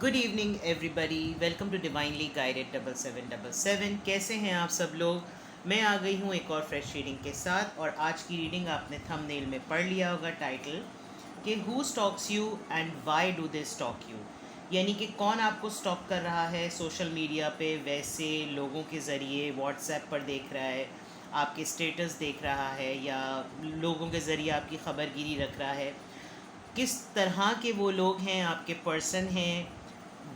Good evening everybody, welcome to divinely guided 7777। कैसे हैं आप सब लोग। मैं आ गई हूँ एक और फ्रेश रीडिंग के साथ। और आज की रीडिंग आपने थंबनेल में पढ़ लिया होगा टाइटल कि who stocks you and why do they stock you. यानी कि कौन आपको स्टॉक कर रहा है सोशल मीडिया पे, वैसे लोगों के ज़रिए व्हाट्सएप पर देख रहा है, आपके स्टेटस देख रहा है, या लोगों के ज़रिए आपकी खबरगिरी रख रहा है। किस तरह के वो लोग हैं, आपके पर्सन हैं,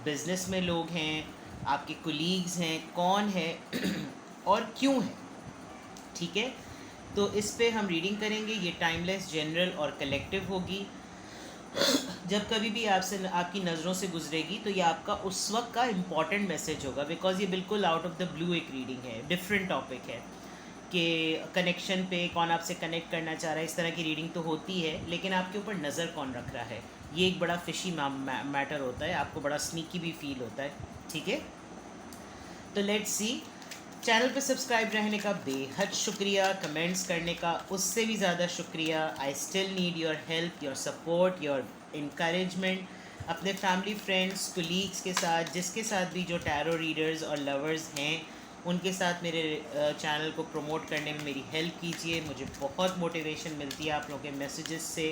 बिज़नेस में लोग हैं, आपके कोलीग्स हैं, कौन है और क्यों है। ठीक है, तो इस पे हम रीडिंग करेंगे। ये टाइमलेस, जनरल और कलेक्टिव होगी। जब कभी भी आपसे आपकी नज़रों से गुजरेगी तो ये आपका उस वक्त का इम्पॉर्टेंट मैसेज होगा, बिकॉज ये बिल्कुल आउट ऑफ द ब्लू एक रीडिंग है, डिफरेंट टॉपिक है कि कनेक्शन पे कौन आपसे कनेक्ट करना चाह रहा है। इस तरह की रीडिंग तो होती है, लेकिन आपके ऊपर नज़र कौन रख रहा है, ये एक बड़ा फिशी मैटर होता है, आपको बड़ा स्नीकी भी फील होता है। ठीक है, तो लेट्स सी। चैनल पे सब्सक्राइब रहने का बेहद शुक्रिया, कमेंट्स करने का उससे भी ज़्यादा शुक्रिया। I still need your help, your support, your encouragement. अपने फैमिली, फ्रेंड्स, कोलीग्स के साथ, जिसके साथ भी जो टैरो रीडर्स और लवर्स हैं, उनके साथ मेरे चैनल को प्रमोट करने में मेरी हेल्प कीजिए। मुझे बहुत मोटिवेशन मिलती है आप लोगों के मैसेजेस से।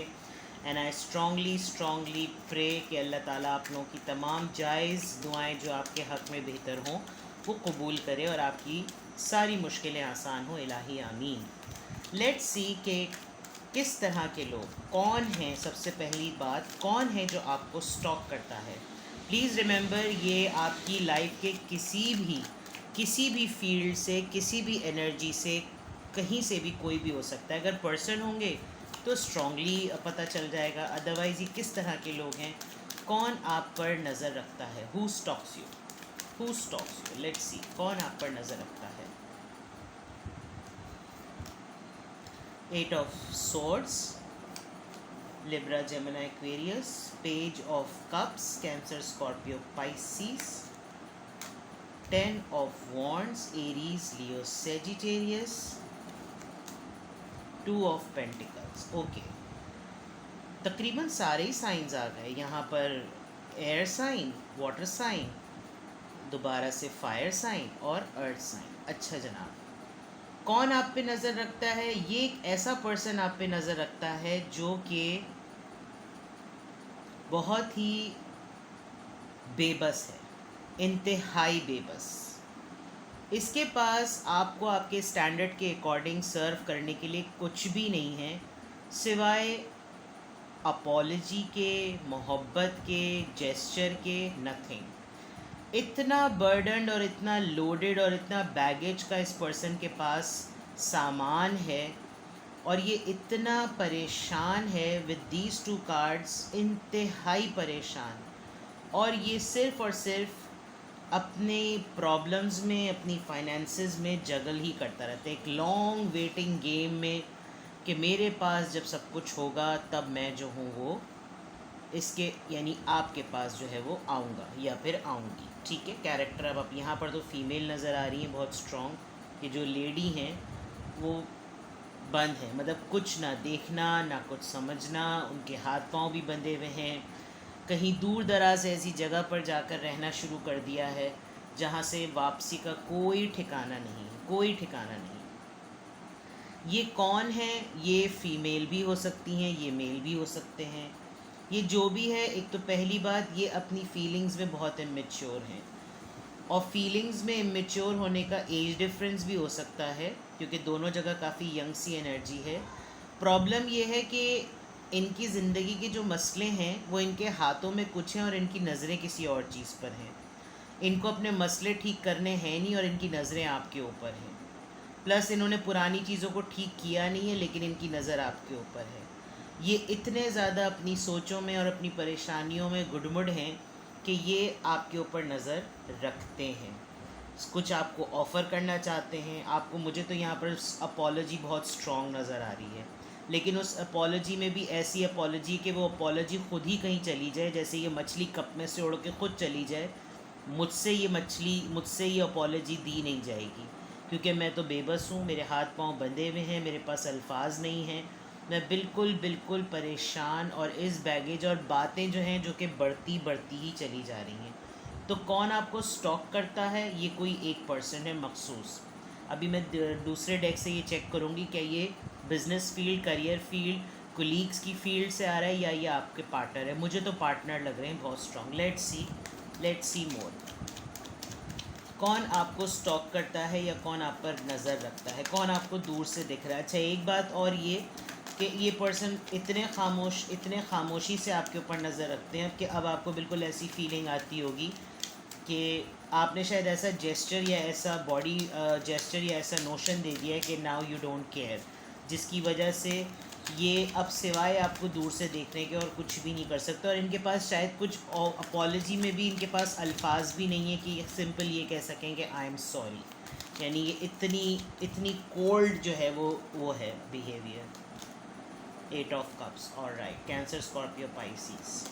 एंड आई स्ट्रॉन्गली प्रे कि अल्लाह ताला आप लोगों की तमाम जायज़ दुआएं जो आपके हक़ में बेहतर हों वो कबूल करे और आपकी सारी मुश्किलें आसान हो। इलाही आमीन। लेट्स सी कि किस तरह के लोग कौन हैं। सबसे पहली बात, कौन है जो आपको स्टॉक करता है। प्लीज़ रिमेंबर, ये आपकी लाइफ के किसी भी फील्ड से, किसी भी एनर्जी से, कहीं से भी कोई भी हो सकता है। अगर पर्सन होंगे तो स्ट्रांगली पता चल जाएगा, अदरवाइज़ ये किस तरह के लोग हैं, कौन आप पर नज़र रखता है। Who stocks you, let's see कौन आप पर नज़र रखता है। 8 of swords, Libra, Gemini, Aquarius, page of cups, cancer, Scorpio, Pisces, 10 of wands, Aries, Leo, Sagittarius, 2 of pentacles. Okay, तकरीबन सारे ही साइंस आ गए यहाँ पर। एयर साइन, वाटर साइन, दोबारा से फायर साइन और अर्थ साइन। अच्छा जनाब, कौन आप पे नज़र रखता है। ये एक ऐसा पर्सन आप पे नज़र रखता है जो कि बहुत ही बेबस है, इंतहाई बेबस। इसके पास आपको आपके स्टैंडर्ड के अकॉर्डिंग सर्व करने के लिए कुछ भी नहीं है सिवाय अपॉलजी के, मोहब्बत के, जेस्चर के, नथिंग। इतना बर्डनड और इतना लोडेड और इतना बैगेज का इस पर्सन के पास सामान है, और ये इतना परेशान है विद दीज 2 कार्ड्स, इंतहाई परेशान। और ये सिर्फ़ और सिर्फ अपने प्रॉब्लम्स में, अपनी फाइनेंसेस में जगल ही करता रहता है, एक लॉन्ग वेटिंग गेम में कि मेरे पास जब सब कुछ होगा तब मैं जो हूँ वो इसके यानी आपके पास जो है वो आऊँगा या फिर आऊँगी। ठीक है, कैरेक्टर अब यहाँ पर तो फीमेल नज़र आ रही है बहुत स्ट्रॉन्ग, कि जो लेडी हैं वो बंद है, मतलब कुछ ना देखना ना कुछ समझना, उनके हाथ पांव भी बंधे हुए हैं। कहीं दूर दराज ऐसी जगह पर जाकर रहना शुरू कर दिया है जहाँ से वापसी का कोई ठिकाना नहीं, कोई ठिकाना नहीं। ये कौन है, ये फ़ीमेल भी हो सकती हैं, ये मेल भी हो सकते हैं। ये जो भी है, एक तो पहली बात, ये अपनी फीलिंग्स में बहुत इमेच्योर हैं, और फीलिंग्स में इमेच्योर होने का एज डिफरेंस भी हो सकता है, क्योंकि दोनों जगह काफ़ी यंग सी एनर्जी है। प्रॉब्लम ये है कि इनकी ज़िंदगी के जो मसले हैं वो इनके हाथों में कुछ हैं और इनकी नज़रें किसी और चीज़ पर हैं। इनको अपने मसले ठीक करने हैं नहीं और इनकी नज़रें आपके ऊपर हैं। प्लस इन्होंने पुरानी चीज़ों को ठीक किया नहीं है, लेकिन इनकी नज़र आपके ऊपर है। ये इतने ज़्यादा अपनी सोचों में और अपनी परेशानियों में गुडमुड हैं कि ये आपके ऊपर नज़र रखते हैं, कुछ आपको ऑफ़र करना चाहते हैं। आपको, मुझे तो यहाँ पर अपॉलजी बहुत स्ट्रॉन्ग नज़र आ रही है, लेकिन उस अपॉलजी में भी ऐसी अपॉलजी कि वो अपॉलजी खुद ही कहीं चली जाए, जैसे ये मछली कप में से उड़ के खुद चली जाए। मुझसे ये अपॉलजी दी नहीं जाएगी, क्योंकि मैं तो बेबस हूँ, मेरे हाथ पांव बंधे हुए हैं, मेरे पास अल्फाज नहीं हैं, मैं बिल्कुल बिल्कुल परेशान, और इस बैगेज और बातें जो हैं जो कि बढ़ती बढ़ती ही चली जा रही हैं। तो कौन आपको स्टॉक करता है? ये कोई एक पर्सन है मखसूस। अभी मैं दूसरे डेक से ये चेक करूँगी क्या ये business field, career field, colleagues की फील्ड से आ रहा है या ये आपके पार्टनर है। मुझे तो पार्टनर लग रहे हैं बहुत स्ट्रॉन्ग। लेट्स सी मोर। कौन आपको स्टॉक करता है या कौन आप पर नज़र रखता है, कौन आपको दूर से दिख रहा है। अच्छा, एक बात और ये कि ये पर्सन इतने खामोशी से आपके ऊपर नज़र रखते हैं कि अब आपको बिल्कुल ऐसी फीलिंग आती होगी कि आपने शायद ऐसा जेस्चर या ऐसा बॉडी जेस्चर या ऐसा नोशन दे दिया है कि नाउ यू डोंट केयर, जिसकी वजह से ये अब सिवाय आपको दूर से देखने के और कुछ भी नहीं कर सकते। और इनके पास शायद कुछ अपॉलोजी में भी इनके पास अल्फाज भी नहीं है कि सिंपल ये कह सकें कि आई एम सॉरी। यानी ये इतनी इतनी कोल्ड जो है वो है behaviour. 8 of cups, alright. Cancer, Scorpio, Pisces.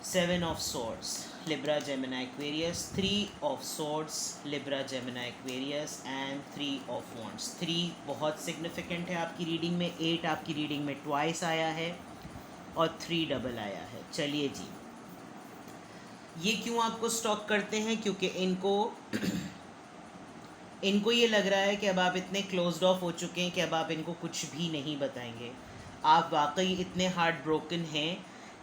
7 of swords, Libra, Gemini, Aquarius. 3 of swords, Libra, Gemini, Aquarius and 3 of wands. 3 बहुत सिग्निफिकेंट है आपकी रीडिंग में। 8 आपकी रीडिंग में ट्वाइस आया है और 3 डबल आया है। चलिए जी, ये क्यों आपको स्टॉक करते हैं? क्योंकि इनको ये लग रहा है कि अब आप इतने क्लोज्ड ऑफ हो चुके हैं कि अब आप इनको कुछ भी नहीं बताएंगे। आप वाकई इतने हार्ट ब्रोकन हैं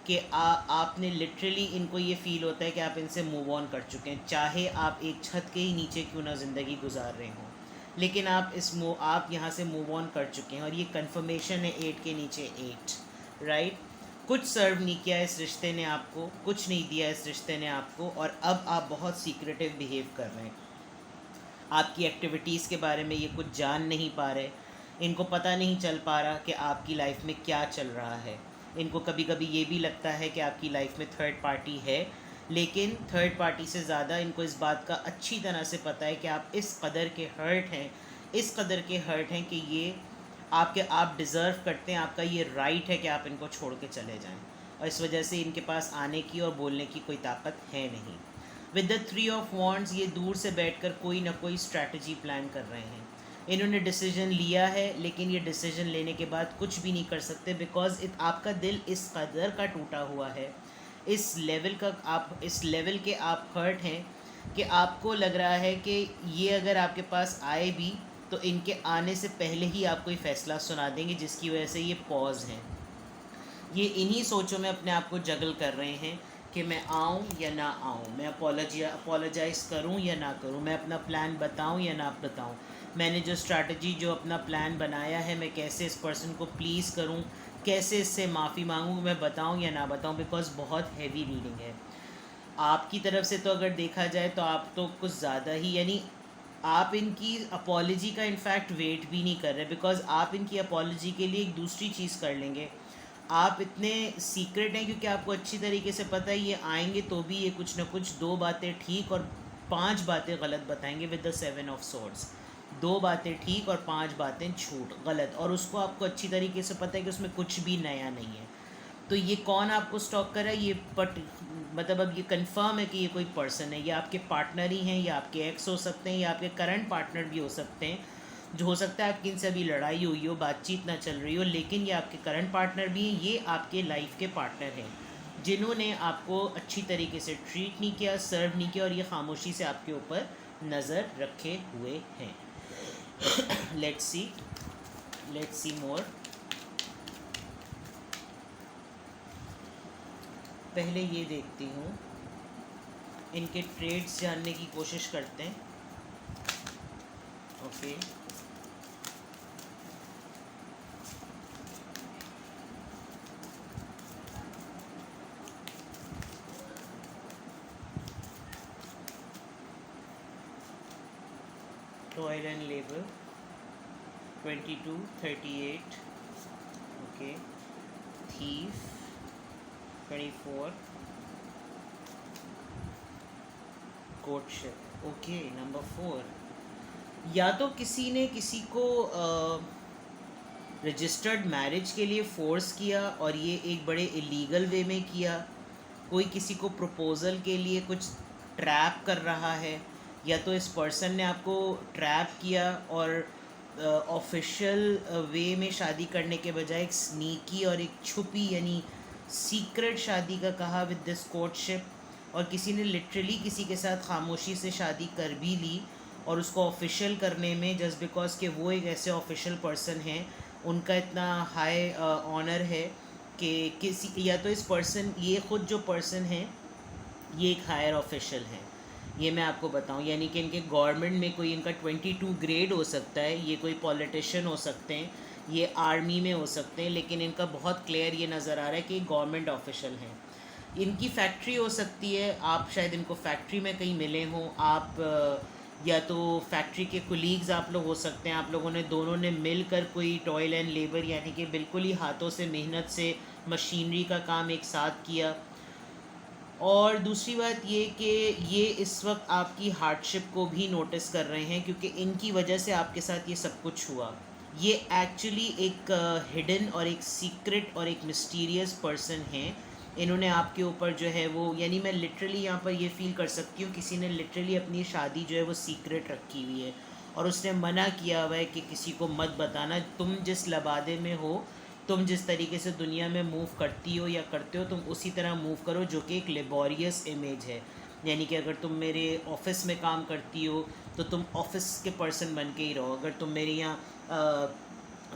कि आपने लिटरली, इनको ये फ़ील होता है कि आप इनसे मूव ऑन कर चुके हैं, चाहे आप एक छत के ही नीचे क्यों ना ज़िंदगी गुजार रहे हों, लेकिन आप यहाँ से मूव ऑन कर चुके हैं। और ये कंफर्मेशन है 8 के नीचे 8, राइट। कुछ सर्व नहीं किया इस रिश्ते ने आपको, कुछ नहीं दिया इस रिश्ते ने आपको, और अब आप बहुत सीक्रेटिव बिहेव कर रहे हैं। आपकी एक्टिविटीज़ के बारे में ये कुछ जान नहीं पा रहे। इनको पता नहीं चल पा रहा कि आपकी लाइफ में क्या चल रहा है। इनको कभी कभी ये भी लगता है कि आपकी लाइफ में थर्ड पार्टी है, लेकिन थर्ड पार्टी से ज़्यादा इनको इस बात का अच्छी तरह से पता है कि आप इस कदर के हर्ट हैं कि ये आप डिज़र्व करते हैं, आपका ये राइट है कि आप इनको छोड़ के चले जाएं, और इस वजह से इनके पास आने की और बोलने की कोई ताकत है नहीं। विद द 3 ऑफ वॉन्ड्स, ये दूर से बैठकर कोई ना कोई स्ट्रैटेजी प्लान कर रहे हैं। इन्होंने डिसीजन लिया है, लेकिन ये डिसीजन लेने के बाद कुछ भी नहीं कर सकते, बिकॉज आपका दिल इस कदर का टूटा हुआ है, इस लेवल के आप हर्ट हैं कि आपको लग रहा है कि ये अगर आपके पास आए भी तो इनके आने से पहले ही आप कोई फ़ैसला सुना देंगे, जिसकी वजह से ये पॉज हैं। ये इन्हीं सोचों में अपने आप को जगल कर रहे हैं कि मैं आऊँ या ना आऊँ, मैं अपोलोजाइज़ करूँ या ना करूँ, मैं अपना प्लान बताऊँ या ना बताऊँ, मैंने जो अपना प्लान बनाया है, मैं कैसे इस पर्सन को प्लीज़ करूँ, कैसे इससे माफ़ी मांगूँ, मैं बताऊँ या ना बताऊँ। बिकॉज़ बहुत हैवी रीडिंग है आपकी तरफ से। तो अगर देखा जाए तो आप तो कुछ ज़्यादा ही, यानी आप इनकी अपॉलोजी का इनफैक्ट वेट भी नहीं कर रहे, बिकॉज़ आप इनकी अपॉलोजी के लिए एक दूसरी चीज़ कर लेंगे। आप इतने सीक्रेट हैं क्योंकि आपको अच्छी तरीके से पता है ये आएंगे तो भी ये कुछ ना कुछ 2 बातें ठीक और 5 बातें गलत बताएंगे। विद द 7 ऑफ सॉर्ड्स, 2 बातें ठीक और 5 बातें झूठ गलत, और उसको आपको अच्छी तरीके से पता है कि उसमें कुछ भी नया नहीं है। तो ये कौन आपको स्टॉक कर रहा है, ये मतलब अब ये कंफर्म है कि ये कोई पर्सन है, ये आपके पार्टनर ही हैं, या आपके एक्स हो सकते हैं, या आपके करंट पार्टनर भी हो सकते हैं, जो हो सकता है आपकी इनसे अभी लड़ाई हुई हो, बातचीत ना चल रही हो, लेकिन ये आपके करंट पार्टनर भी हैं, ये आपके लाइफ के पार्टनर हैं जिन्होंने आपको अच्छी तरीके से ट्रीट नहीं किया, सर्व नहीं किया, और ये खामोशी से आपके ऊपर नज़र रखे हुए हैं। लेट्स सी मोर। पहले ये देखती हूँ, इनके ट्रेड्स जानने की कोशिश करते हैं। Okay, toil and labour 22, 38, okay, thief 24, courtship, okay, number 4। या तो किसी ने किसी को रजिस्टर्ड मैरिज के लिए फ़ोर्स किया और ये एक बड़े इलीगल वे में किया, कोई किसी को प्रपोज़ल के लिए कुछ ट्रैप कर रहा है, या तो इस पर्सन ने आपको ट्रैप किया और ऑफिशियल वे में शादी करने के बजाय एक स्नीकी और एक छुपी यानी सीक्रेट शादी का कहा विद दिस कोर्टशिप, और किसी ने लिटरली किसी के साथ खामोशी से शादी कर भी ली और उसको ऑफिशियल करने में जस्ट बिकॉज कि वो एक ऐसे ऑफिशियल पर्सन हैं, उनका इतना हाई ऑनर है कि किसी या तो इस पर्सन ये ख़ुद जो पर्सन है ये एक हायर ऑफिशियल है, ये मैं आपको बताऊं, यानी कि इनके गवर्नमेंट में कोई इनका 22 ग्रेड हो सकता है, ये कोई पॉलिटिशियन हो सकते हैं, ये आर्मी में हो सकते हैं, लेकिन इनका बहुत क्लियर ये नज़र आ रहा है कि गवर्नमेंट ऑफिशियल हैं। इनकी फैक्ट्री हो सकती है, आप शायद इनको फैक्ट्री में कहीं मिले हों, आप या तो फैक्ट्री के कुलीग्स आप लोग हो सकते हैं, आप लोगों ने दोनों ने मिलकर कोई टॉयल एंड लेबर यानी कि बिल्कुल ही हाथों से मेहनत से मशीनरी का काम एक साथ किया। और दूसरी बात ये कि ये इस वक्त आपकी हार्डशिप को भी नोटिस कर रहे हैं क्योंकि इनकी वजह से आपके साथ ये सब कुछ हुआ। ये एक्चुअली एक हिडन और एक सीक्रेट और एक मिस्टीरियस पर्सन हैं। इन्होंने आपके ऊपर जो है वो, यानी मैं लिटरली यहाँ पर ये फ़ील कर सकती हूँ किसी ने लिटरली अपनी शादी जो है वो सीक्रेट रखी हुई है और उसने मना किया हुआ है कि किसी को मत बताना, तुम जिस लबादे में हो, तुम जिस तरीके से दुनिया में मूव करती हो या करते हो, तुम उसी तरह मूव करो, जो कि एक लेबोरियस इमेज है। यानी कि अगर तुम मेरे ऑफिस में काम करती हो तो तुम ऑफिस के पर्सन बन के ही रहो, अगर तुम मेरे यहाँ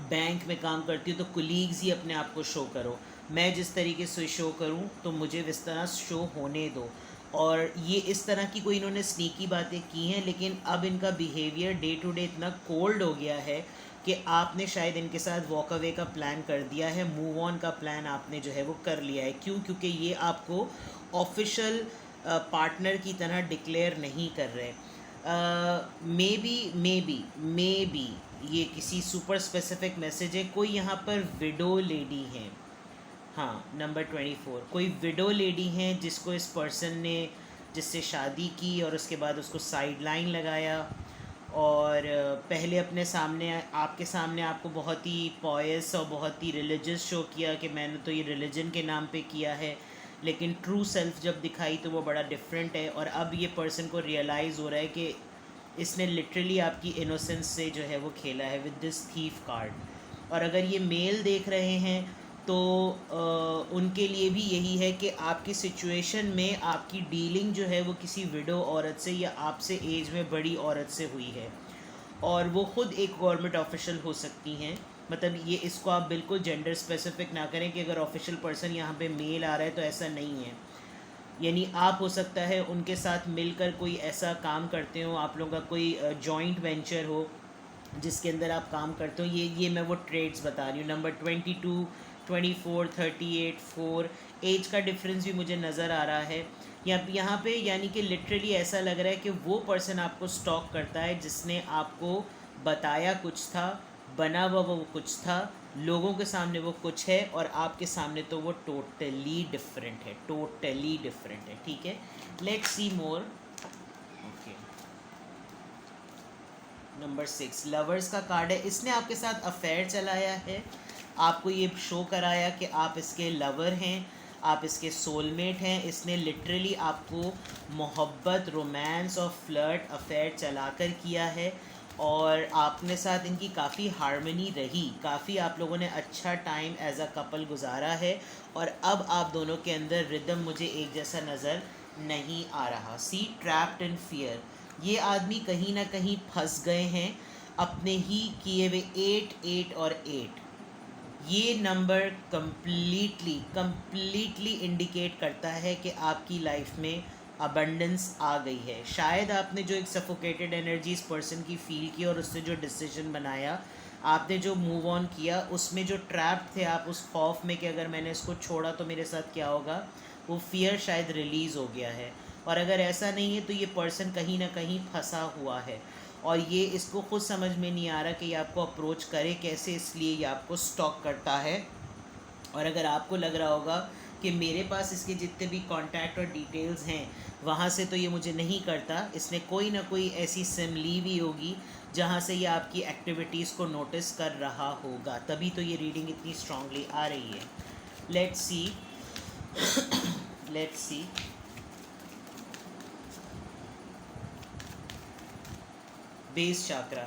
बैंक में काम करती हो तो कुलीग्स ही अपने आप को शो करो, मैं जिस तरीके से शो करूं तो मुझे इस तरह शो होने दो। और ये इस तरह की कोई इन्होंने स्नीकी बातें की हैं, लेकिन अब इनका बिहेवियर डे टू डे इतना कोल्ड हो गया है कि आपने शायद इनके साथ वॉक अवे का प्लान कर दिया है, मूव ऑन का प्लान आपने जो है वो कर लिया है। क्यों? क्योंकि ये आपको ऑफिशियल पार्टनर की तरह डिक्लेयर नहीं कर रहे। मे बी ये किसी सुपर स्पेसिफिक मैसेज है, कोई यहाँ पर विडो लेडी है, हाँ नंबर 24, कोई विडो लेडी हैं जिसको इस पर्सन ने जिससे शादी की और उसके बाद उसको साइड लाइन लगाया और पहले अपने सामने आपके सामने आपको बहुत ही पॉयस और बहुत ही रिलीजियस शो किया कि मैंने तो ये रिलीजन के नाम पे किया है, लेकिन ट्रू सेल्फ जब दिखाई तो वो बड़ा डिफरेंट है। और अब ये पर्सन को रियलाइज़ हो रहा है कि इसने लिटरली आपकी इनोसेंस से जो है वो खेला है विद दिस थीफ कार्ड। और अगर ये मेल देख रहे हैं तो उनके लिए भी यही है कि आपकी सिचुएशन में आपकी डीलिंग जो है वो किसी विडो औरत से या आपसे एज में बड़ी औरत से हुई है, और वो ख़ुद एक गवर्नमेंट ऑफिशियल हो सकती हैं। मतलब ये इसको आप बिल्कुल जेंडर स्पेसिफिक ना करें कि अगर ऑफिशियल पर्सन यहाँ पे मेल आ रहा है तो ऐसा नहीं है, यानी आप हो सकता है उनके साथ मिलकर कोई ऐसा काम करते हो, आप लोगों का कोई जॉइंट वेंचर हो जिसके अंदर आप काम करते हो। ये मैं वो ट्रेड्स बता रही हूँ। नंबर 22, 24, 38, 4 एज का डिफरेंस भी मुझे नज़र आ रहा है यहाँ पे, यानी कि लिटरली ऐसा लग रहा है कि वो पर्सन आपको स्टॉक करता है जिसने आपको बताया कुछ था, बना हुआ वो कुछ था, लोगों के सामने वो कुछ है और आपके सामने तो वो टोटली डिफरेंट है, टोटली डिफरेंट है। ठीक है, let's C more. Okay, number 6 lovers का कार्ड है। इसने आपके साथ अफेयर चलाया है, आपको ये शो कराया कि आप इसके लवर हैं, आप इसके सोलमेट हैं। इसने लिटरली आपको मोहब्बत, रोमांस और फ्लर्ट अफेयर चलाकर किया है और आपने साथ इनकी काफ़ी हार्मनी रही, काफ़ी आप लोगों ने अच्छा टाइम एज अ कपल गुजारा है और अब आप दोनों के अंदर रिदम मुझे एक जैसा नज़र नहीं आ रहा। सी ट्रैप्ड इन फियर, ये आदमी कहीं ना कहीं फंस गए हैं अपने ही किए हुए 8, 8 और 8। ये नंबर कम्प्लीटली इंडिकेट करता है कि आपकी लाइफ में अबंडेंस आ गई है। शायद आपने जो एक सफोकेटेड एनर्जी इस पर्सन की फील की और उससे जो डिसीजन बनाया, आपने जो मूव ऑन किया, उसमें जो ट्रैप थे आप उस खौफ में कि अगर मैंने इसको छोड़ा तो मेरे साथ क्या होगा, वो फियर शायद रिलीज़ हो गया है। और अगर ऐसा नहीं है तो ये पर्सन कहीं ना कहीं फंसा हुआ है और ये इसको खुद समझ में नहीं आ रहा कि ये आपको अप्रोच करे कैसे, इसलिए ये आपको स्टॉक करता है। और अगर आपको लग रहा होगा कि मेरे पास इसके जितने भी कांटेक्ट और डिटेल्स हैं वहाँ से तो ये मुझे नहीं करता, इसने कोई ना कोई ऐसी सिम ली हुई होगी जहाँ से ये आपकी एक्टिविटीज़ को नोटिस कर रहा होगा, तभी तो ये रीडिंग इतनी स्ट्रांगली आ रही है। Let's see base chakra.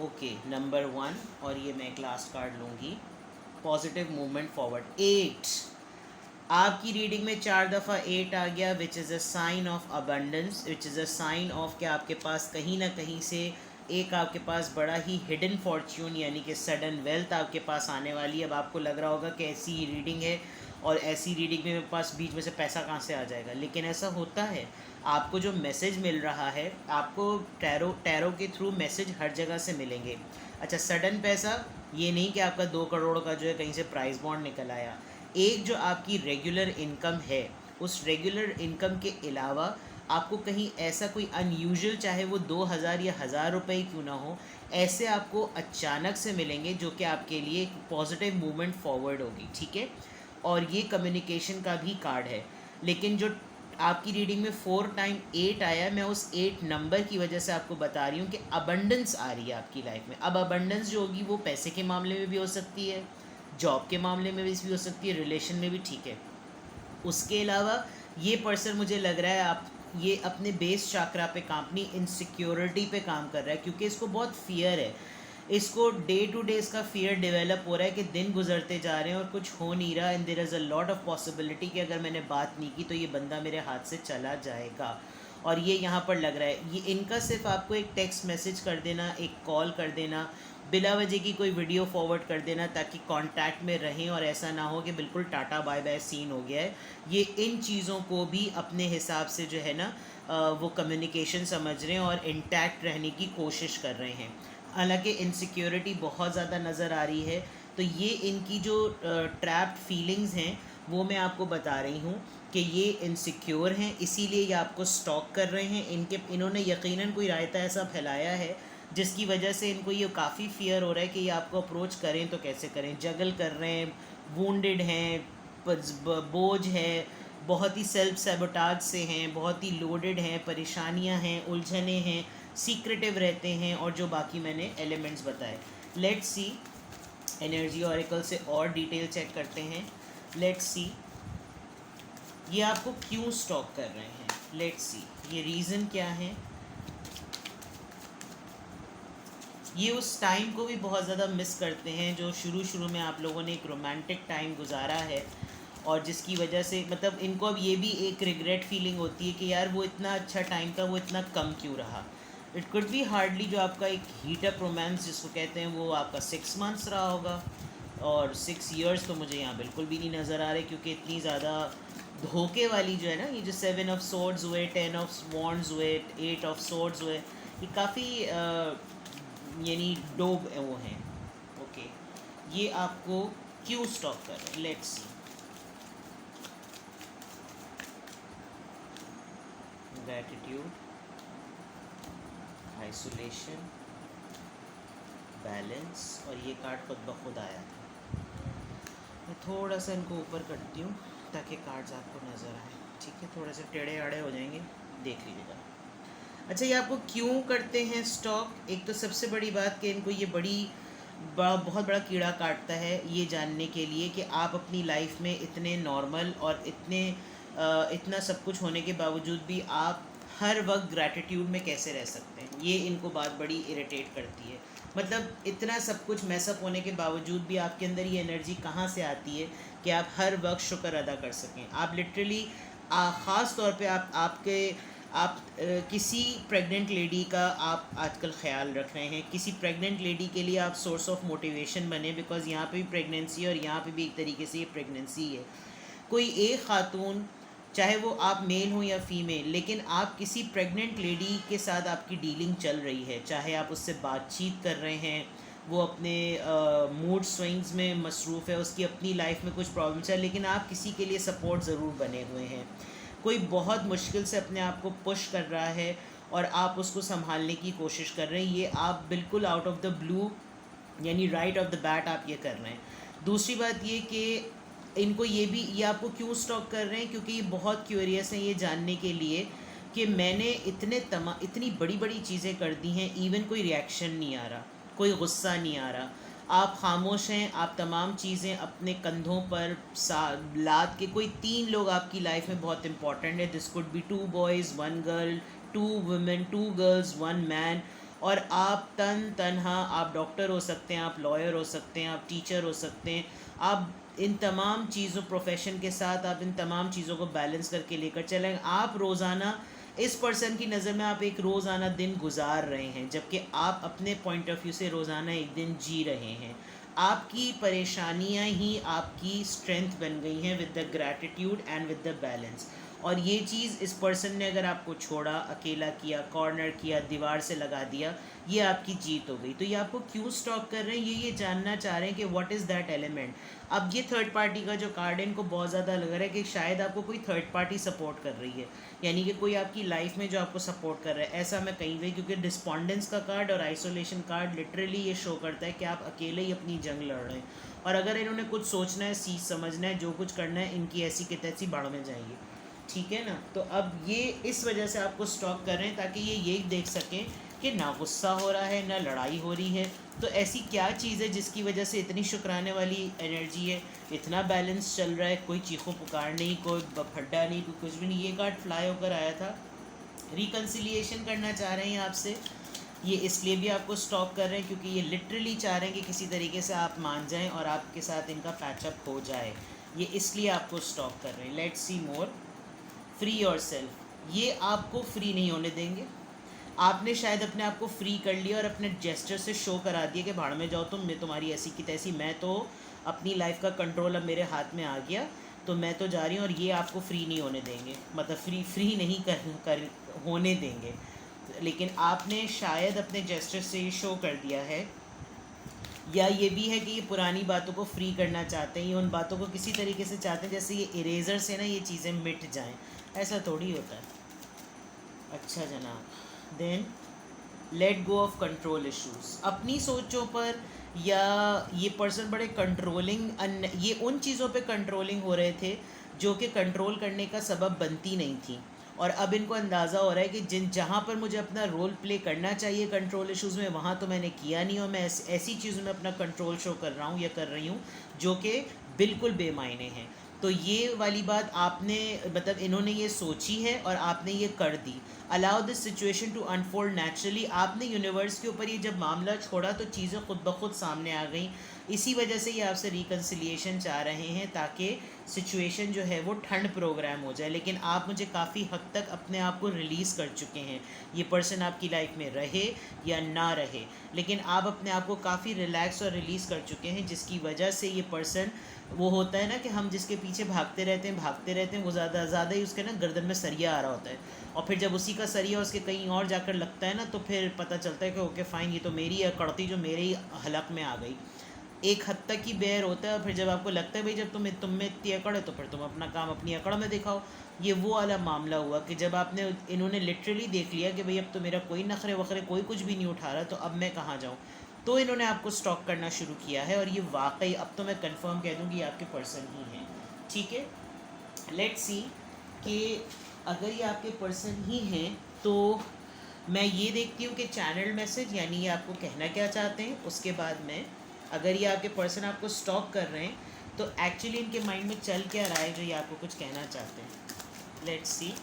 Okay, number 1, और ये मैं एक लास्ट कार्ड लूँगी, पॉजिटिव मूवमेंट फॉरवर्ड। 8, आपकी रीडिंग में 4 दफ़ा 8 आ गया, which is a sign of abundance, which is a sign of कि आपके पास कहीं ना कहीं से एक आपके पास बड़ा ही हिडन फॉर्च्यून यानी कि सडन वेल्थ आपके पास आने वाली है। अब आपको लग रहा होगा कि ऐसी रीडिंग है और ऐसी रीडिंग में मेरे पास बीच में से पैसा कहाँ से आ जाएगा, लेकिन ऐसा होता है। आपको जो मैसेज मिल रहा है, आपको टैरो के थ्रू मैसेज हर जगह से मिलेंगे। अच्छा, सडन पैसा, ये नहीं कि आपका 2 करोड़ का जो है कहीं से प्राइस बॉन्ड निकल आया। एक जो आपकी रेगुलर इनकम है, उस रेगुलर इनकम के अलावा आपको कहीं ऐसा कोई अनयूजुअल, चाहे वो 2,000 या 1,000 रुपये क्यों ना हो, ऐसे आपको अचानक से मिलेंगे जो कि आपके लिए एक पॉजिटिव मूवमेंट फॉरवर्ड होगी, ठीक है। और ये कम्युनिकेशन का भी कार्ड है। लेकिन जो आपकी रीडिंग में 4 टाइम 8 आया, मैं उस 8 नंबर की वजह से आपको बता रही हूँ कि अबंडेंस आ रही है आपकी लाइफ में। अब अबंडेंस जो होगी वो पैसे के मामले में भी हो सकती है, जॉब के मामले में भी हो सकती है, रिलेशन में भी, ठीक है। उसके अलावा ये पर्सन मुझे लग रहा है आप ये अपने बेस चाकरा पे काम, अपनी इनसिक्योरिटी पे काम कर रहा है, क्योंकि इसको बहुत फियर है। इसको डे टू डे इसका फियर डेवलप हो रहा है कि दिन गुजरते जा रहे हैं और कुछ हो नहीं रहा, and there is a lot of possibility कि अगर मैंने बात नहीं की तो ये बंदा मेरे हाथ से चला जाएगा। और ये यहाँ पर लग रहा है ये इनका सिर्फ आपको एक टेक्स्ट मैसेज कर देना, एक कॉल कर देना, बिला वजह की कोई वीडियो फॉरवर्ड कर देना ताकि कांटेक्ट में रहें, और ऐसा ना हो कि बिल्कुल टाटा बाय बाय सीन हो गया है। ये इन चीज़ों को भी अपने हिसाब से जो है ना वो कम्युनिकेशन समझ रहे हैं और इंटैक्ट रहने की कोशिश कर रहे हैं। हालांकि इनसिक्योरिटी बहुत ज़्यादा नज़र आ रही है, तो ये इनकी जो ट्रैप्ड फीलिंग्स हैं वो मैं आपको बता रही हूँ कि ये इनसिक्योर हैं, इसीलिए ये आपको स्टॉक कर रहे हैं। इन्होंने यकीनन कोई रायता ऐसा फैलाया है जिसकी वजह से इनको ये काफ़ी फियर हो रहा है कि ये आपको अप्रोच करें तो कैसे करें। जगल कर रहे हैं, वूंडेड हैं, बोझ है, बहुत ही सेल्फ सेबोटाज से हैं, बहुत ही लोडेड हैं, परेशानियां हैं, उलझने हैं, सीक्रेटिव रहते हैं, और जो बाकी मैंने एलिमेंट्स बताए। लेट्स सी, एनर्जी ऑरिकल से और डिटेल चेक करते हैं। लेट्स सी ये आपको क्यों स्टॉक कर रहे हैं, लेट्स सी ये रीज़न क्या है। ये उस टाइम को भी बहुत ज़्यादा मिस करते हैं जो शुरू में आप लोगों ने एक रोमांटिक टाइम गुजारा है, और जिसकी वजह से मतलब इनको अब ये भी एक रिग्रेट फीलिंग होती है कि यार वो इतना अच्छा टाइम था, वो इतना कम क्यों रहा। इट कुड बी हार्डली जो आपका एक हीटअप रोमांस जिसको कहते हैं वो आपका 6 मंथ्स रहा होगा, और 6 ईयर्स तो मुझे यहाँ बिल्कुल भी नहीं नज़र आ रहे, क्योंकि इतनी ज़्यादा धोखे वाली जो है ना, ये जो 7 ऑफ सोर्ड्स हुए, 10 ऑफ वॉन्ड्स हुए, 8 ऑफ सोर्ड्स हुए, ये काफ़ी यानी डोब वो हैं। ओके, ये आपको क्यों स्टॉप कर रहे हैं, let's C. Gratitude, isolation, balance, और ये कार्ड खुद ब खुद आया था। मैं थोड़ा सा इनको ऊपर करती हूँ ताकि कार्ड्स आपको नज़र आए, ठीक है। थोड़े से टेढ़े आड़े हो जाएंगे, देख लीजिएगा। अच्छा, ये आपको क्यों करते हैं स्टॉक? एक तो सबसे बड़ी बात कि इनको ये बहुत बड़ा कीड़ा काटता है ये जानने के लिए कि आप अपनी लाइफ में इतने नॉर्मल और इतना सब कुछ होने के बावजूद भी आप हर वक्त ग्रैटिट्यूड में कैसे रह सकते हैं। ये इनको बात बड़ी इरिटेट करती है। मतलब इतना सब कुछ मैसअप होने के बावजूद भी आपके अंदर ये एनर्जी कहाँ से आती है कि आप हर वक्त शुक्र अदा कर सकें। आप लिटरली ख़ास तौर पे आप किसी प्रेग्नेंट लेडी का आप आजकल ख्याल रख रहे हैं, किसी प्रेग्नेंट लेडी के लिए आप सोर्स ऑफ मोटिवेशन बने, बिकॉज़ यहाँ पे भी प्रेगनेंसी और यहाँ पे भी एक तरीके से ये प्रेगनेंसी है। कोई एक ख़ातून, चाहे वो आप मेल हो या फीमेल, लेकिन आप किसी प्रेग्नेंट लेडी के साथ आपकी डीलिंग चल रही है, चाहे आप उससे बातचीत कर रहे हैं, वो अपने मूड स्विंग्स में मसरूफ़ है, उसकी अपनी लाइफ में कुछ प्रॉब्लम्स है, लेकिन आप किसी के लिए सपोर्ट ज़रूर बने हुए हैं। कोई बहुत मुश्किल से अपने आप को पुश कर रहा है और आप उसको संभालने की कोशिश कर रहे हैं। ये आप बिल्कुल आउट ऑफ द ब्लू यानी राइट ऑफ द बैट आप ये कर रहे हैं। दूसरी बात ये कि इनको ये आपको क्यों स्टॉक कर रहे हैं, क्योंकि ये बहुत क्यूरियस हैं ये जानने के लिए कि मैंने इतनी बड़ी बड़ी चीज़ें कर दी हैं, इवन कोई रिएक्शन नहीं आ रहा, कोई गुस्सा नहीं आ रहा, आप खामोश हैं, आप तमाम चीज़ें अपने कंधों पर लाद के। कोई 3 लोग आपकी लाइफ में बहुत इंपॉर्टेंट है, this could be 2 boys 1 girl, 2 women, 2 girls 1 man, और आप तनहा आप डॉक्टर हो सकते हैं, आप लॉयर हो सकते हैं, आप टीचर हो सकते हैं, आप इन तमाम चीज़ों प्रोफेशन के साथ आप इन तमाम चीज़ों को बैलेंस करके लेकर चलें। आप रोज़ाना इस पर्सन की नज़र में आप एक रोज़ाना दिन गुजार रहे हैं, जबकि आप अपने पॉइंट ऑफ व्यू से रोज़ाना एक दिन जी रहे हैं। आपकी परेशानियां ही आपकी स्ट्रेंथ बन गई हैं with the gratitude and with the balance. और ये चीज़ इस पर्सन ने अगर आपको छोड़ा, अकेला किया, कॉर्नर किया, दीवार से लगा दिया, ये आपकी जीत हो गई। तो ये आपको क्यों स्टॉप कर रहे हैं, ये जानना चाह रहे हैं कि व्हाट इज़ दैट एलिमेंट। अब ये थर्ड पार्टी का जो कार्ड है, इनको बहुत ज़्यादा लग रहा है कि शायद आपको कोई थर्ड पार्टी सपोर्ट कर रही है, यानी कि कोई आपकी लाइफ में जो आपको सपोर्ट कर रहा है। ऐसा मैं कहीं भी, क्योंकि डिस्पॉन्डेंस का कार्ड और आइसोलेशन कार्ड लिटरली ये शो करता है कि आप अकेले ही अपनी जंग लड़ रहे हैं, और अगर इन्होंने कुछ सोचना है, सीख समझना है, जो कुछ करना है, इनकी ऐसी की तैसी बाढ़ में जाएंगे, ठीक है ना। तो अब ये इस वजह से आपको स्टॉप कर रहे हैं ताकि ये यही देख सकें कि ना गुस्सा हो रहा है, ना लड़ाई हो रही है। तो ऐसी क्या चीज़ है जिसकी वजह से इतनी शुक्राने वाली एनर्जी है, इतना बैलेंस चल रहा है, कोई चीखों पुकार नहीं, कोई फड्डा नहीं, कोई कुछ भी नहीं। ये कार्ड फ्लाई होकर आया था, रिकन्सिलिएशन करना चाह रहे हैं आपसे। ये इसलिए भी आपको स्टॉप कर रहे हैं क्योंकि ये लिटरली चाह रहे हैं कि किसी तरीके से आप मान जाएं और आपके साथ इनका पैचअप हो जाए। ये इसलिए आपको स्टॉप कर रहे हैं। Let's C more. Free yourself, ये आपको फ्री नहीं होने देंगे। आपने शायद अपने आप को फ्री कर लिया और अपने जेस्चर से शो करा दिया कि भाड़ में जाओ तुम, मैं तुम्हारी ऐसी की तैसी, मैं तो अपनी लाइफ का कंट्रोल अब मेरे हाथ में आ गया, तो मैं तो जा रही हूँ। और ये आपको फ्री नहीं होने देंगे, मतलब फ्री नहीं कर होने देंगे। लेकिन आपने शायद अपने जेस्चर से ये शो कर दिया है, या ये भी है कि ये पुरानी बातों को फ्री करना चाहते हैं, ये उन बातों को किसी तरीके से चाहते हैं जैसे ये इरेज़र से ना ये चीज़ें मिट जाएं। ऐसा थोड़ी होता है। अच्छा जनाब, then let go of control issues. अपनी सोचों पर, या ये पर्सन बड़े कंट्रोलिंग, ये उन चीज़ों पे कंट्रोलिंग हो रहे थे जो कि कंट्रोल करने का सबब बनती नहीं थी, और अब इनको अंदाज़ा हो रहा है कि जहाँ पर मुझे अपना रोल प्ले करना चाहिए कंट्रोल इश्यूज़ में, वहाँ तो मैंने किया नहीं, और मैं ऐसी चीज़ों में अपना कंट्रोल शो कर रहा हूँ या कर रही हूँ जो कि बिल्कुल बेमायने हैं। तो ये वाली बात आपने, मतलब इन्होंने ये सोची है और आपने ये कर दी। Allow this situation to unfold naturally. आपने यूनिवर्स के ऊपर ये जब मामला छोड़ा तो चीज़ें खुद ब खुद सामने आ गई। इसी वजह से ये आपसे रिकन्सिलिएशन चाह रहे हैं ताकि सिचुएशन जो है वो ठंड प्रोग्राम हो जाए। लेकिन आप मुझे काफ़ी हद तक अपने आप को रिलीज़ कर चुके हैं। ये पर्सन आपकी लाइफ में रहे या ना रहे, लेकिन आप अपने आप को काफ़ी रिलैक्स और रिलीज़ कर चुके हैं, जिसकी वजह से ये पर्सन, वो होता है ना कि हम जिसके पीछे भागते रहते हैं वो ज़्यादा ही उसके ना गर्दन में सरिया आ रहा होता है, और फिर जब उसी का सरिया उसके कहीं और जाकर लगता है ना, तो फिर पता चलता है कि ओके फ़ाइन, ये तो मेरी है कड़ती जो मेरे ही हलक में आ गई। एक हद तक ही बेर होता है, और फिर जब आपको लगता है भाई जब तुम में इतनी अकड़ है तो फिर तुम अपना काम अपनी अकड़ में दिखाओ। ये वो वाला मामला हुआ कि जब आपने, इन्होंने लिटरली देख लिया कि भाई अब तो मेरा कोई नखरे वखरे कोई कुछ भी नहीं उठा रहा, तो अब मैं कहाँ जाऊँ, तो इन्होंने आपको स्टॉक करना शुरू किया है। और ये वाकई अब तो मैं कंफर्म कह दूँ कि ये आपके पर्सन ही हैं, ठीक है। लेट्स सी कि अगर ये आपके पर्सन ही हैं तो मैं ये देखती हूँ कि चैनल मैसेज, यानी ये आपको कहना क्या चाहते हैं। उसके बाद में, अगर ये आपके पर्सन आपको स्टॉक कर रहे हैं तो एक्चुअली इनके माइंड में चल क्या रहा है जो ये आपको कुछ कहना चाहते हैं। Let's see.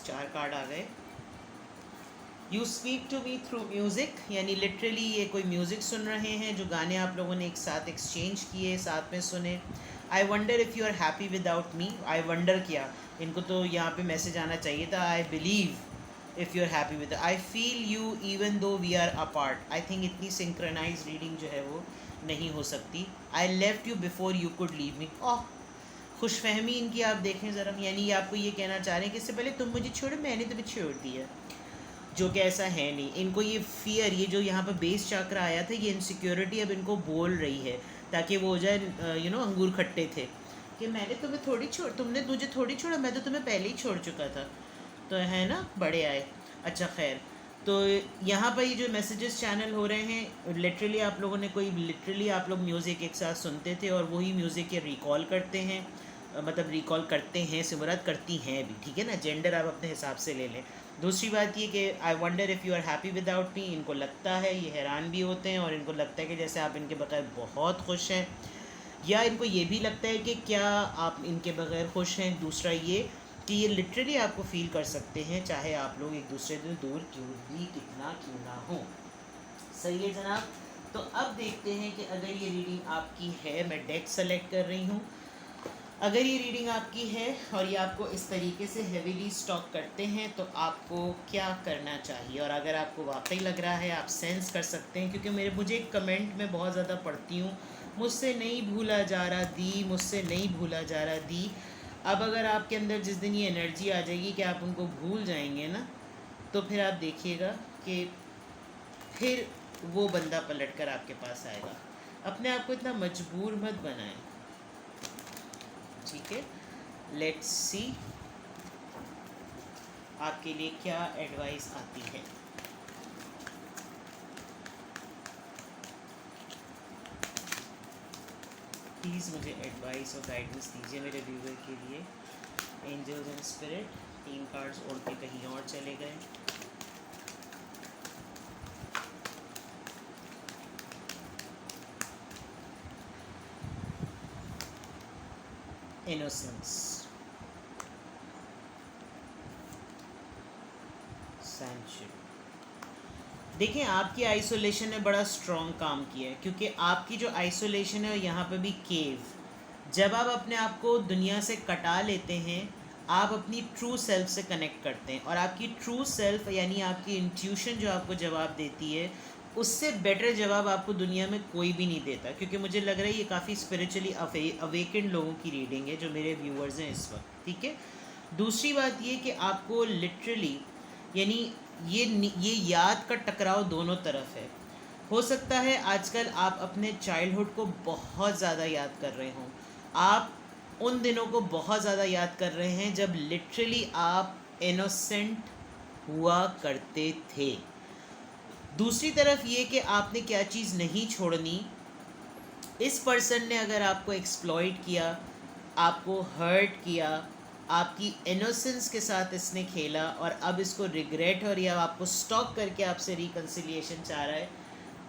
चार कार्ड आ गए। You speak to me through music, यानी लिटरली ये कोई म्यूज़िक सुन रहे हैं, जो गाने आप लोगों ने एक साथ एक्सचेंज किए, साथ में सुने। I wonder if you are happy without me. I wonder किया, इनको तो यहाँ पे मैसेज आना चाहिए था, I believe if you are happy with, I feel you even though we are apart. I think इतनी सिंक्रनाइज रीडिंग जो है वो नहीं हो सकती। I left you before you could leave me. Oh, खुशफहमी इनकी आप देखें ज़रा, यानी ये आपको ये कहना चाह रहे हैं कि इससे पहले तुम मुझे छोड़ो, मैंने तुम्हें छोड़ दिया, जो कि ऐसा है नहीं। इनको ये फियर, ये जो यहाँ पर बेस चक्र आया था, ये इनसिक्योरिटी अब इनको बोल रही है ताकि वो हो जाए, अंगूर खट्टे थे कि मैंने तुम्हें थोड़ी छोड़, तुमने मुझे थोड़ी छोड़ा, मैं तो तुम्हें पहले ही छोड़ चुका था, तो है ना, बड़े आए। अच्छा खैर, तो यहाँ पर ये जो मैसेजेस चैनल हो रहे हैं, लिटरली आप लोगों ने लिटरली आप लोग म्यूज़िक एक साथ सुनते थे और वही म्यूज़िक ये रिकॉल करते हैं, मतलब रिकॉल करते हैं से मुराद करती हैं भी, ठीक है ना, जेंडर आप अपने हिसाब से ले लें। दूसरी बात ये कि I wonder if you are happy without me, इनको लगता है, ये हैरान भी होते हैं और इनको लगता है कि जैसे आप इनके बगैर बहुत खुश हैं, या इनको ये भी लगता है कि क्या आप इनके बगैर खुश हैं। दूसरा ये कि ये लिटरली आपको फील कर सकते हैं, चाहे आप लोग एक दूसरे से दूर कितना क्यों ना हो। सही है जनाब। तो अब देखते हैं कि अगर ये रीडिंग आपकी है, मैं डेक सेलेक्ट कर रही हूँ। अगर ये रीडिंग आपकी है और ये आपको इस तरीके से हेवीली स्टॉक करते हैं तो आपको क्या करना चाहिए, और अगर आपको वाकई लग रहा है, आप सेंस कर सकते हैं, क्योंकि मुझे कमेंट में बहुत ज़्यादा पढ़ती हूँ, मुझसे नहीं भूला जा रहा दी, मुझसे नहीं भूला जा रहा दी। अब अगर आपके अंदर जिस दिन ये एनर्जी आ जाएगी कि आप उनको भूल जाएंगे ना, तो फिर आप देखिएगा कि फिर वो बंदा पलट कर आपके पास आएगा। अपने आप को इतना मजबूर मत बनाएं, ठीक है। लेट्स सी आपके लिए क्या एडवाइस आती है। प्लीज़ मुझे एडवाइस और गाइडेंस दीजिए मेरे व्यूवर के लिए। एंजल्स एंड स्पिरिट, 3 कार्ड्स उड़ के कहीं और चले गए। Innocence, sanctuary. देखिए, आपकी आइसोलेशन ने बड़ा स्ट्रॉन्ग काम किया है, क्योंकि आपकी जो आइसोलेशन है यहाँ पे भी केव। जब आप अपने आप को दुनिया से कटा लेते हैं, आप अपनी ट्रू सेल्फ से कनेक्ट करते हैं, और आपकी ट्रू सेल्फ यानी आपकी इंट्यूशन जो आपको जवाब देती है, उससे बेटर जवाब आपको दुनिया में कोई भी नहीं देता। क्योंकि मुझे लग रहा है ये काफ़ी स्पिरिचुअली अवेकेंड लोगों की रीडिंग है जो मेरे व्यूअर्स हैं इस वक्त, ठीक है। दूसरी बात ये कि आपको लिटरली यानी ये याद का टकराव दोनों तरफ है। हो सकता है आजकल आप अपने चाइल्डहुड को बहुत ज़्यादा याद कर रहे हों, आप उन दिनों को बहुत ज़्यादा याद कर रहे हैं जब लिटरली आप इनोसेंट हुआ करते थे। दूसरी तरफ ये कि आपने क्या चीज़ नहीं छोड़नी। इस पर्सन ने अगर आपको एक्सप्लॉइट किया, आपको हर्ट किया, आपकी इनोसेंस के साथ इसने खेला, और अब इसको रिग्रेट और या आपको स्टॉक करके आपसे रिकन्सिलिएशन चाह रहा है,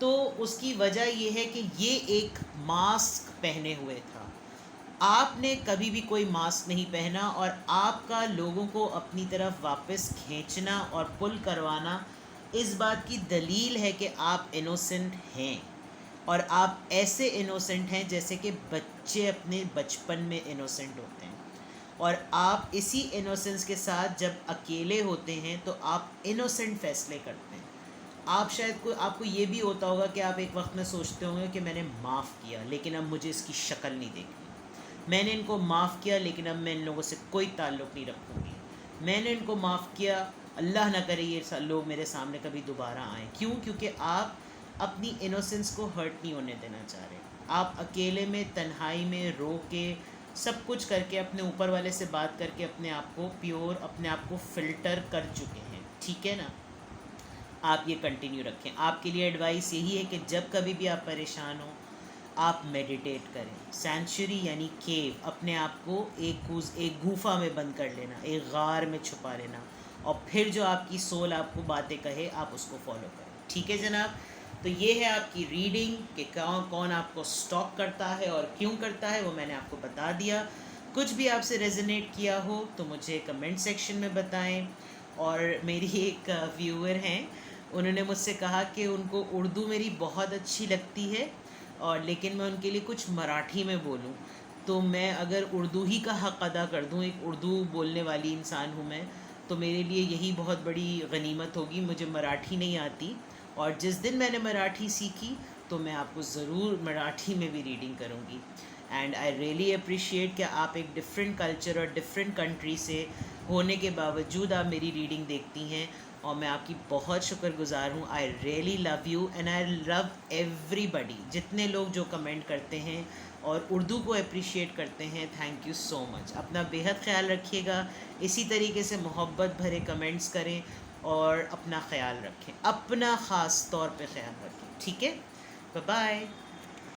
तो उसकी वजह ये है कि ये एक मास्क पहने हुए था। आपने कभी भी कोई मास्क नहीं पहना, और आपका लोगों को अपनी तरफ वापस खींचना और पुल करवाना इस बात की दलील है कि आप इनोसेंट हैं, और आप ऐसे इनोसेंट हैं जैसे कि बच्चे अपने बचपन में इनोसेंट होते हैं। और आप इसी इनोसेंस के साथ जब अकेले होते हैं तो आप इनोसेंट फैसले करते हैं। आप शायद आपको ये भी होता होगा कि आप एक वक्त में सोचते होंगे कि मैंने माफ़ किया लेकिन अब मुझे इसकी शक्ल नहीं देखनी, मैंने इनको माफ़ किया लेकिन अब मैं इन लोगों से कोई ताल्लुक़ नहीं रखूँगी, मैंने इनको माफ़ किया, अल्लाह ना करे ये लोग मेरे सामने कभी दोबारा आएँ। क्यों? क्योंकि आप अपनी इनोसेंस को हर्ट नहीं होने देना चाह रहे। आप अकेले में, तन्हाई में, रो के, सब कुछ करके, अपने ऊपर वाले से बात करके अपने आप को प्योर, अपने आप को फ़िल्टर कर चुके हैं, ठीक है ना। आप ये कंटिन्यू रखें। आपके लिए एडवाइस यही है कि जब कभी भी आप परेशान हो, आप मेडिटेट करें। सैंक्चुरी यानी केव, अपने आप को एक गुफा में बंद कर लेना, एक गार में छुपा लेना, और फिर जो आपकी सोल आपको बातें कहे आप उसको फॉलो करें, ठीक है जनाब। तो ये है आपकी रीडिंग कि कौन आपको स्टॉक करता है और क्यों करता है, वो मैंने आपको बता दिया। कुछ भी आपसे रेजोनेट किया हो तो मुझे कमेंट सेक्शन में बताएं। और मेरी एक व्यूअर हैं, उन्होंने मुझसे कहा कि उनको उर्दू मेरी बहुत अच्छी लगती है, और लेकिन मैं उनके लिए कुछ मराठी में बोलूं, तो मैं अगर उर्दू ही का हक़ अदा कर दूं, एक उर्दू बोलने वाली इंसान हूं मैं, तो मेरे लिए यही बहुत बड़ी गनीमत होगी। मुझे मराठी नहीं आती, और जिस दिन मैंने मराठी सीखी तो मैं आपको ज़रूर मराठी में भी रीडिंग करूँगी। एंड आई रियली अप्रिशिएट कि आप एक डिफरेंट कल्चर और डिफरेंट कंट्री से होने के बावजूद आप मेरी रीडिंग देखती हैं, और मैं आपकी बहुत शुक्रगुजार हूँ। I really love you and I love everybody, जितने लोग जो कमेंट करते हैं और उर्दू को अप्रिशिएट करते हैं, थैंक यू सो मच। अपना बेहद ख्याल रखिएगा, इसी तरीके से मोहब्बत भरे कमेंट्स करें और अपना ख्याल रखें, अपना ख़ास तौर पे ख्याल रखें, ठीक है। Bye bye.